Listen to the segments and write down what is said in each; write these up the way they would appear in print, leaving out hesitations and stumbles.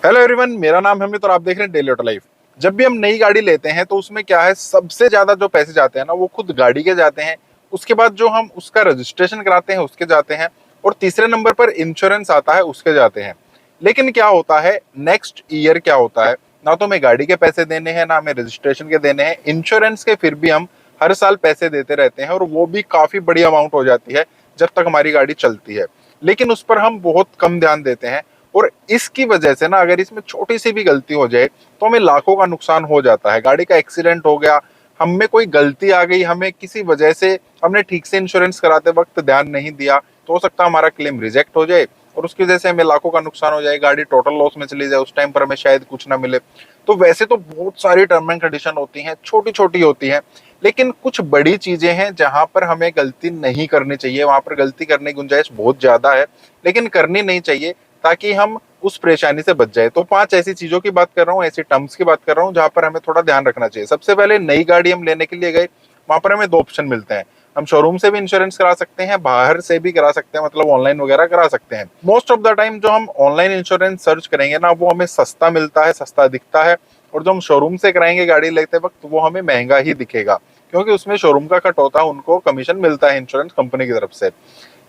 Hello everyone, मेरा नाम है अमित और आप देख रहे हैं डेली ऑटो लाइफ। जब भी हम नई गाड़ी लेते हैं तो उसमें क्या है, सबसे ज्यादा जो पैसे जाते हैं ना वो खुद गाड़ी के जाते हैं। उसके बाद जो हम उसका रजिस्ट्रेशन कराते हैं उसके जाते हैं, और तीसरे नंबर पर इंश्योरेंस आता है उसके जाते हैं। लेकिन क्या होता है नेक्स्ट ईयर, क्या होता है, ना तो हमें गाड़ी के पैसे देने हैं ना हमें रजिस्ट्रेशन के देने हैं, इंश्योरेंस के फिर भी हम हर साल पैसे देते रहते हैं, और वो भी काफी बड़ी अमाउंट हो जाती है जब तक हमारी गाड़ी चलती है। लेकिन उस पर हम बहुत कम ध्यान देते हैं, और इसकी वजह से ना अगर इसमें छोटी सी भी गलती हो जाए तो हमें लाखों का नुकसान हो जाता है। गाड़ी का एक्सीडेंट हो गया, हम में कोई गलती आ गई, हमें किसी वजह से हमने ठीक से इंश्योरेंस कराते वक्त ध्यान नहीं दिया, तो हो सकता है हमारा क्लेम रिजेक्ट हो जाए और उसकी वजह से हमें लाखों का नुकसान हो जाए, गाड़ी टोटल लॉस में चली जाए, उस टाइम पर हमें शायद कुछ ना मिले। तो वैसे तो बहुत सारी टर्म एंड कंडीशन होती हैं, छोटी छोटी होती हैं, लेकिन कुछ बड़ी चीजें हैं जहां पर हमें गलती नहीं करनी चाहिए, वहां पर गलती करने की गुंजाइश बहुत ज्यादा है, लेकिन करनी नहीं चाहिए, ताकि हम उस परेशानी से बच जाए। तो 5 ऐसी चीजों की बात कर रहा हूँ, ऐसी टर्म्स की बात कर रहा हूँ जहां पर हमें थोड़ा ध्यान रखना चाहिए। सबसे पहले, नई गाड़ी हम लेने के लिए गए, वहां पर हमें 2 ऑप्शन मिलते हैं। हम शोरूम से भी इंश्योरेंस करा सकते हैं, बाहर से भी करा सकते हैं, मतलब ऑनलाइन वगैरह करा सकते हैं। मोस्ट ऑफ द टाइम जो हम ऑनलाइन इंश्योरेंस सर्च करेंगे ना, वो हमें सस्ता मिलता है, सस्ता दिखता है, और जो हम शोरूम से कराएंगे गाड़ी लेते वक्त, वो हमें महंगा ही दिखेगा, क्योंकि उसमें शोरूम का कट होता है, उनको कमीशन मिलता है इंश्योरेंस कंपनी की तरफ से।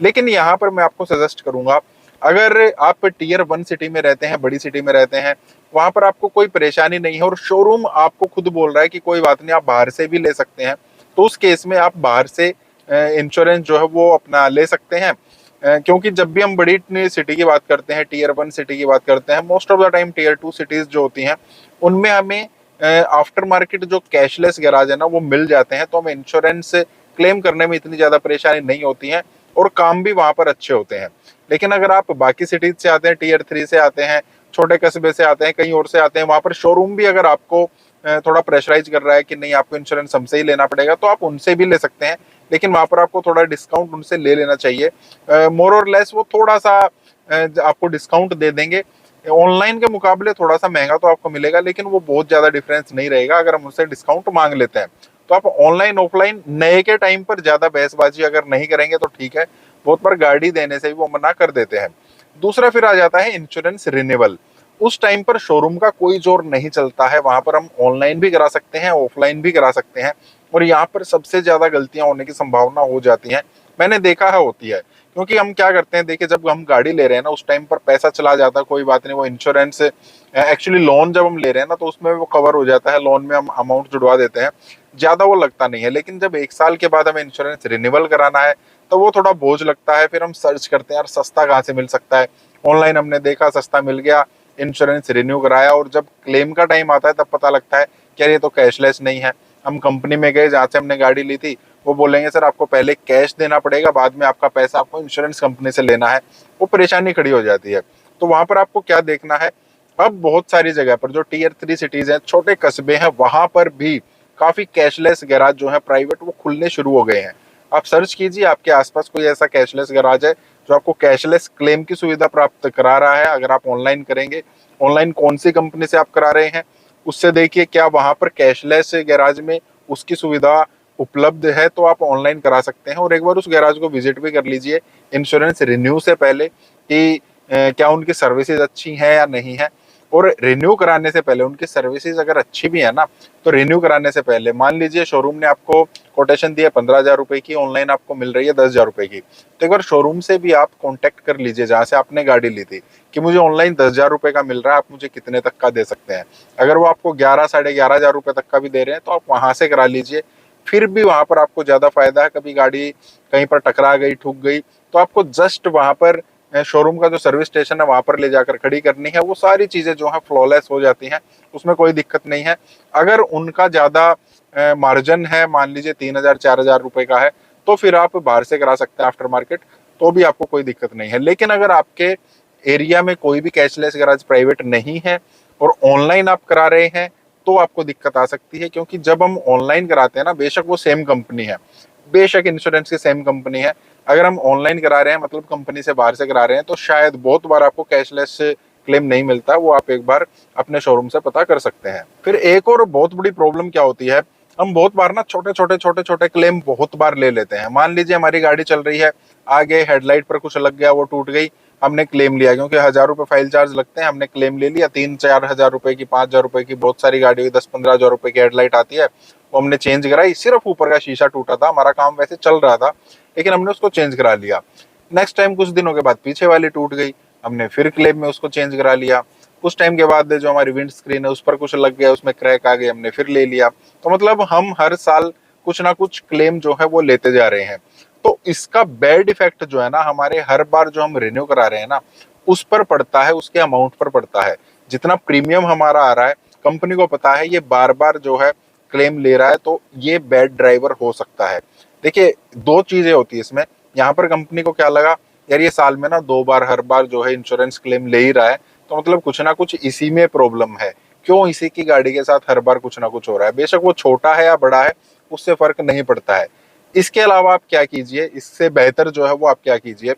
लेकिन यहाँ पर मैं आपको सजेस्ट करूंगा, अगर आप टीयर 1 सिटी में रहते हैं, बड़ी सिटी में रहते हैं, वहां पर आपको कोई परेशानी नहीं है और शोरूम आपको खुद बोल रहा है कि कोई बात नहीं, आप बाहर से भी ले सकते हैं, तो उस केस में आप बाहर से इंश्योरेंस जो है वो अपना ले सकते हैं। क्योंकि जब भी हम बड़ी सिटी की बात करते हैं, टीयर 1 सिटी की बात करते हैं, most of the time tier 2 cities जो होती हैं उनमें हमें आफ्टर मार्केट जो कैशलेस गैराज है ना वो मिल जाते हैं, तो हमें इंश्योरेंस क्लेम करने में इतनी ज्यादा परेशानी नहीं होती है, और काम भी वहां पर अच्छे होते हैं। लेकिन अगर आप बाकी सिटीज से आते हैं, टीयर 3 से आते हैं, छोटे कस्बे से आते हैं, कहीं और से आते हैं, वहां पर शोरूम भी अगर आपको थोड़ा प्रेशराइज कर रहा है कि नहीं आपको इंश्योरेंस हमसे ही लेना पड़ेगा, तो आप उनसे भी ले सकते हैं, लेकिन वहां पर आपको थोड़ा डिस्काउंट उनसे ले लेना चाहिए। मोर और लेस वो थोड़ा सा आपको डिस्काउंट दे देंगे। ऑनलाइन के मुकाबले थोड़ा सा महंगा तो आपको मिलेगा, लेकिन वो बहुत ज्यादा डिफरेंस नहीं रहेगा अगर हम उनसे डिस्काउंट मांग लेते हैं। तो आप ऑनलाइन ऑफलाइन नए के टाइम पर ज्यादा बहसबाजी अगर नहीं करेंगे तो ठीक है, बहुत बार गाड़ी देने से भी वो मना कर देते हैं। दूसरा फिर आ जाता है इंश्योरेंस रिन्यूअल। उस टाइम पर शोरूम का कोई जोर नहीं चलता है, वहां पर हम ऑनलाइन भी करा सकते हैं, ऑफलाइन भी करा सकते हैं, और यहाँ पर सबसे ज्यादा गलतियां होने की संभावना हो जाती है, मैंने देखा है होती है। क्योंकि हम क्या करते हैं, देखिए, जब हम गाड़ी ले रहे हैं ना उस टाइम पर पैसा चला जाता है, कोई बात नहीं, वो इंश्योरेंस एक्चुअली लोन जब हम ले रहे हैं ना तो उसमें वो कवर हो जाता है, लोन में हम अमाउंट जुड़वा देते हैं, ज्यादा वो लगता नहीं है। लेकिन जब 1 साल के बाद हमें इंश्योरेंस रिन्यूअल कराना है तो वो थोड़ा बोझ लगता है, फिर हम सर्च करते हैं यार सस्ता कहाँ से मिल सकता है। ऑनलाइन हमने देखा, सस्ता मिल गया, इंश्योरेंस रिन्यू कराया, और जब क्लेम का टाइम आता है तब पता लगता है कि यार ये तो कैशलेस नहीं है। हम कंपनी में गए जहाँ से हमने गाड़ी ली थी, वो बोलेंगे सर आपको पहले कैश देना पड़ेगा, बाद में आपका पैसा आपको इंश्योरेंस कंपनी से लेना है। वो परेशानी खड़ी हो जाती है। तो वहां पर आपको क्या देखना है, अब बहुत सारी जगह पर जो टीयर 3 सिटीज हैं, छोटे कस्बे हैं, वहां पर भी काफी कैशलेस गैराज जो है प्राइवेट वो खुलने शुरू हो गए हैं। आप सर्च कीजिए, आपके आसपास कोई ऐसा कैशलेस गैराज है जो आपको कैशलेस क्लेम की सुविधा प्राप्त करा रहा है। अगर आप ऑनलाइन करेंगे, ऑनलाइन कौन सी कंपनी से आप करा रहे हैं उससे देखिए, क्या वहां पर कैशलेस गैराज में उसकी सुविधा उपलब्ध है, तो आप ऑनलाइन करा सकते हैं। और एक बार उस गैराज को विजिट भी कर लीजिए इंश्योरेंस रिन्यू से पहले, कि क्या उनकी सर्विसेज अच्छी हैं या नहीं है। और रिन्यू कराने से पहले उनकी सर्विसेज अगर अच्छी भी है ना, तो रिन्यू कराने से पहले, मान लीजिए शोरूम ने आपको कोटेशन दिया 15,000 रुपए की, ऑनलाइन आपको मिल रही है 10,000 रुपए की, तो एक बार शोरूम से भी आप कॉन्टेक्ट कर लीजिए जहां से आपने गाड़ी ली थी, कि मुझे ऑनलाइन 10,000 रुपए का मिल रहा है, आप मुझे कितने तक का दे सकते हैं। अगर वो आपको 11 साढ़े 11,000 रुपए तक का भी दे रहे हैं तो आप वहां से करा लीजिए, फिर भी वहां पर आपको ज्यादा फायदा है। कभी गाड़ी कहीं पर टकरा गई, ठुक गई, तो आपको जस्ट वहां पर शोरूम का जो सर्विस स्टेशन है वहां पर ले जाकर खड़ी करनी है, वो सारी चीजें जो है फ्लॉलेस हो जाती हैं, उसमें कोई दिक्कत नहीं है। अगर उनका ज्यादा मार्जिन है, मान लीजिए 3,000 4,000 रुपए का है, तो फिर आप बाहर से करा सकते हैं आफ्टर मार्केट, तो भी आपको कोई दिक्कत नहीं है। लेकिन अगर आपके एरिया में कोई भी कैशलेस गैराज प्राइवेट नहीं है और ऑनलाइन आप करा रहे हैं, तो आपको दिक्कत आ सकती है। क्योंकि जब हम ऑनलाइन कराते हैं ना, बेशक वो सेम कंपनी है, बेशक इंश्योरेंस की सेम कंपनी है, अगर हम ऑनलाइन करा रहे हैं मतलब कंपनी से बाहर से करा रहे हैं, तो शायद बहुत बार आपको कैशलेस क्लेम नहीं मिलता। वो आप एक बार अपने शोरूम से पता कर सकते हैं। फिर एक और बहुत बड़ी प्रॉब्लम क्या होती है, हम बहुत बार ना छोटे छोटे क्लेम बहुत बार ले लेते हैं। मान लीजिए हमारी गाड़ी चल रही है, आगे हेडलाइट पर कुछ लग गया, वो टूट गई, हमने क्लेम लिया, क्योंकि 1,000 रुपये फाइल चार्ज लगते हैं, हमने क्लेम ले लिया। 3-4 हज़ार रुपए की, 5,000 रुपए की, बहुत सारी गाड़ियों की 10-15 हज़ार रुपए की हेडलाइट आती है, वो हमने चेंज कराई। सिर्फ ऊपर का शीशा टूटा था, हमारा काम वैसे चल रहा था, लेकिन हमने उसको चेंज करा लिया। नेक्स्ट टाइम कुछ दिनों के बाद पीछे वाली टूट गई, हमने फिर क्लेम में उसको चेंज करा लिया। कुछ टाइम के बाद जो हमारी विंड स्क्रीन है उस पर कुछ लग गया, उसमें क्रैक आ गई, हमने फिर ले लिया। तो मतलब हम हर साल कुछ ना कुछ क्लेम जो है वो लेते जा रहे हैं। तो इसका बैड इफेक्ट जो है ना, हमारे हर बार जो हम रिन्यू करा रहे हैं ना, उस पर पड़ता है, उसके अमाउंट पर पड़ता है। जितना प्रीमियम हमारा आ रहा है, कंपनी को पता है ये बार बार जो है क्लेम ले रहा है, तो ये बैड ड्राइवर हो सकता है। देखिए, दो चीजें होती है इसमें। यहाँ पर कंपनी को क्या लगा, यार ये साल में ना 2 बार हर बार जो है इंश्योरेंस क्लेम ले ही रहा है, तो मतलब कुछ ना कुछ इसी में प्रॉब्लम है। क्यों इसी की गाड़ी के साथ हर बार कुछ ना कुछ हो रहा है? बेशक वो छोटा है या बड़ा है, उससे फर्क नहीं पड़ता है। इसके अलावा आप क्या कीजिए, इससे बेहतर जो है वो आप क्या कीजिए,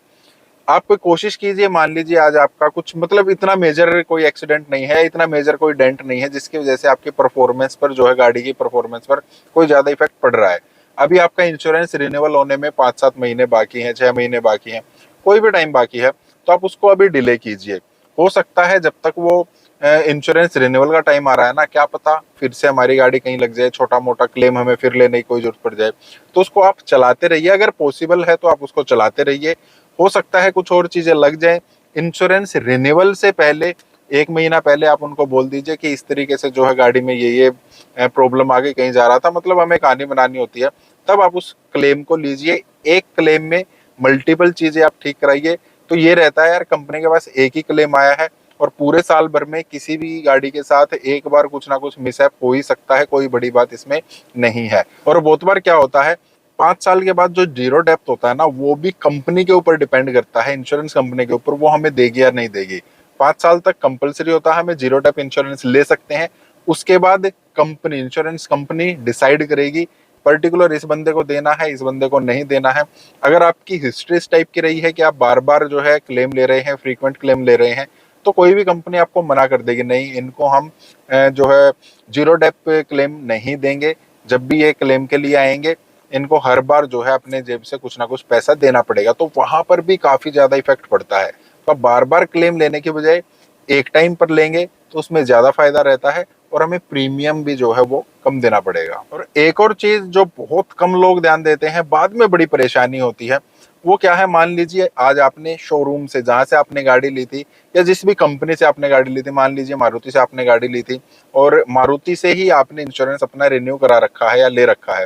आप कोशिश कीजिए, मान लीजिए आज आपका कुछ मतलब इतना मेजर कोई एक्सीडेंट नहीं है, इतना मेजर कोई डेंट नहीं है जिसकी वजह से आपकी परफॉर्मेंस पर जो है, गाड़ी की परफॉर्मेंस पर कोई ज्यादा इफेक्ट पड़ रहा है। अभी आपका इंश्योरेंस रिन्यूअल होने में 5-7 महीने बाकी हैं, 6 महीने बाकी हैं, कोई भी टाइम बाकी है, तो आप उसको अभी डिले कीजिए। हो सकता है जब तक वो इंश्योरेंस रिन्यूअल का टाइम आ रहा है ना, क्या पता फिर से हमारी गाड़ी कहीं लग जाए, छोटा मोटा क्लेम हमें फिर लेने की कोई जरूरत पड़ जाए। तो उसको आप चलाते रहिए, अगर पॉसिबल है तो आप उसको चलाते रहिए। हो सकता है कुछ और चीजें लग जाए। इंश्योरेंस रिन्यूअल से पहले 1 महीना पहले आप उनको बोल दीजिए कि इस तरीके से जो है गाड़ी में ये प्रॉब्लम आ गई, कहीं जा रहा था, मतलब हमें कहानी बनानी होती है। तब आप उस क्लेम को लीजिए। एक क्लेम में मल्टीपल चीजें आप ठीक कराइए। तो ये रहता है यार, कंपनी के पास एक ही क्लेम आया है और पूरे साल भर में किसी भी गाड़ी के साथ एक बार कुछ ना कुछ मिसहैप हो ही सकता है, कोई बड़ी बात इसमें नहीं है। और बहुत बार क्या होता है, 5 साल के बाद जो जीरो डेप्थ होता है ना, वो भी कंपनी के ऊपर डिपेंड करता है, इंश्योरेंस कंपनी के ऊपर, वो हमें देगी या नहीं देगी। 5 साल तक कंपलसरी होता है, हमें जीरो डेप्थ इंश्योरेंस ले सकते हैं। उसके बाद कंपनी, इंश्योरेंस कंपनी डिसाइड करेगी पर्टिकुलर इस बंदे को देना है, इस बंदे को नहीं देना है। अगर आपकी हिस्ट्री इस टाइप की रही है कि आप बार बार जो है क्लेम ले रहे हैं, फ्रीक्वेंट क्लेम ले रहे हैं, तो कोई भी कंपनी आपको मना कर देगी, नहीं इनको हम जो है जीरो डेप्थ क्लेम नहीं देंगे। जब भी ये क्लेम के लिए आएंगे, इनको हर बार जो है अपने जेब से कुछ ना कुछ पैसा देना पड़ेगा। तो वहां पर भी काफी ज्यादा इफेक्ट पड़ता है। तो बार बार क्लेम लेने के बजाय एक टाइम पर लेंगे तो उसमें ज्यादा फायदा रहता है, और हमें प्रीमियम भी जो है वो कम देना पड़ेगा। और एक और चीज जो बहुत कम लोग ध्यान देते हैं, बाद में बड़ी परेशानी होती है, वो क्या है, मान लीजिए आज आपने शोरूम से, जहां से आपने गाड़ी ली थी, या जिस भी कंपनी से आपने गाड़ी ली थी, मान लीजिए मारुति से आपने गाड़ी ली थी, और मारुति से ही आपने इंश्योरेंस अपना रिन्यू करा रखा है या ले रखा है।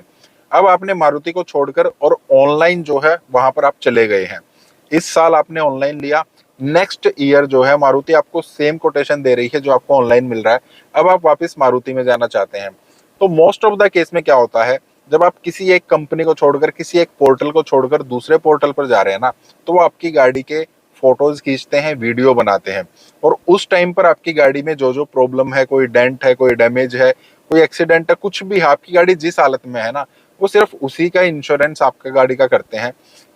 अब आपने मारुति को छोड़कर और ऑनलाइन जो है वहां पर आप चले गए हैं। इस साल आपने ऑनलाइन लिया, नेक्स्ट ईयर जो है मारुति आपको सेम कोटेशन दे रही है जो आपको ऑनलाइन मिल रहा है। अब आप वापस मारुति में जाना चाहते हैं, तो मोस्ट ऑफ द केस में क्या होता है, जब आप किसी एक कंपनी को छोड़कर, किसी एक पोर्टल को छोड़कर दूसरे पोर्टल पर जा रहे हैं ना, तो वो आपकी गाड़ी के फोटोज खींचते हैं, वीडियो बनाते हैं, और उस टाइम पर आपकी गाड़ी में जो जो प्रॉब्लम है, कोई डेंट है, कोई डैमेज है, कोई एक्सीडेंट है, कुछ भी है, आपकी गाड़ी जिस हालत में है ना, वो सिर्फ उसी का इंश्योरेंस आपका गाड़ी का करते हैं।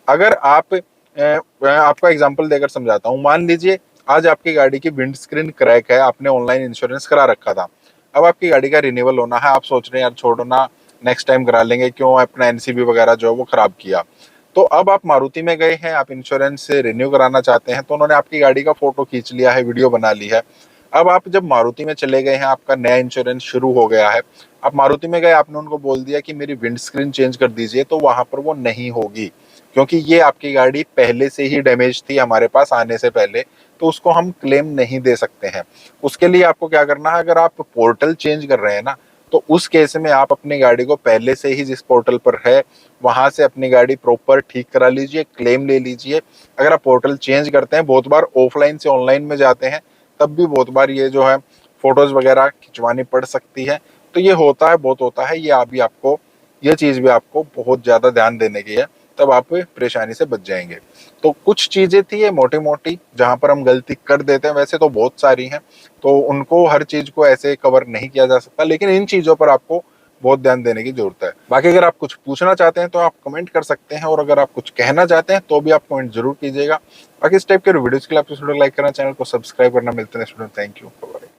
अगर आप मैं आपका एग्जांपल देकर समझाता हूँ। मान लीजिए आज आपकी गाड़ी की विंड स्क्रीन क्रैक है, आपने ऑनलाइन इंश्योरेंस करा रखा था, अब आपकी गाड़ी का रिन्यूअल होना है, आप सोच रहे हैं यार छोड़ो ना, नेक्स्ट टाइम करा लेंगे, क्यों अपना एनसीबी वगैरह जो है वो खराब किया। तो अब आप मारुति में गए हैं, आप इंश्योरेंस से रिन्यू कराना चाहते हैं, तो उन्होंने आपकी गाड़ी का फोटो खींच लिया है, वीडियो बना ली है। अब आप जब मारुति में चले गए हैं, आपका नया इंश्योरेंस शुरू हो गया है, आप मारुति में गए, आपने उनको बोल दिया कि मेरी विंड स्क्रीन चेंज कर दीजिए, तो वहां पर वो नहीं होगी, क्योंकि ये आपकी गाड़ी पहले से ही डैमेज थी हमारे पास आने से पहले, तो उसको हम क्लेम नहीं दे सकते हैं। उसके लिए आपको क्या करना है, अगर आप पोर्टल चेंज कर रहे हैं ना, तो उस केस में आप अपनी गाड़ी को पहले से ही जिस पोर्टल पर है वहां से अपनी गाड़ी प्रॉपर ठीक करा लीजिए, क्लेम ले लीजिए। अगर आप पोर्टल चेंज करते हैं, बहुत बार ऑफलाइन से ऑनलाइन में जाते हैं, तब भी बहुत बार ये जो है फोटोज वगैरह खिंचवानी पड़ सकती है। तो ये होता है, बहुत होता है, ये अभी आपको, ये चीज भी आपको बहुत ज्यादा ध्यान देने की है, तब आप परेशानी से बच जाएंगे। तो कुछ चीजें थी ये मोटी मोटी जहां पर हम गलती कर देते हैं, वैसे तो बहुत सारी हैं, तो उनको हर चीज को ऐसे कवर नहीं किया जा सकता, लेकिन इन चीजों पर आपको बहुत ध्यान देने की जरूरत है। बाकी अगर आप कुछ पूछना चाहते हैं तो आप कमेंट कर सकते हैं, और अगर आप कुछ कहना चाहते हैं तो भी आप कमेंट जरूर कीजिएगा। बाकी इस टाइप के वीडियोस के लिए आप इस वीडियो को लाइक करना, चैनल को सब्सक्राइब करना। मिलते हैं नेक्स्ट वीडियो में। Thank you.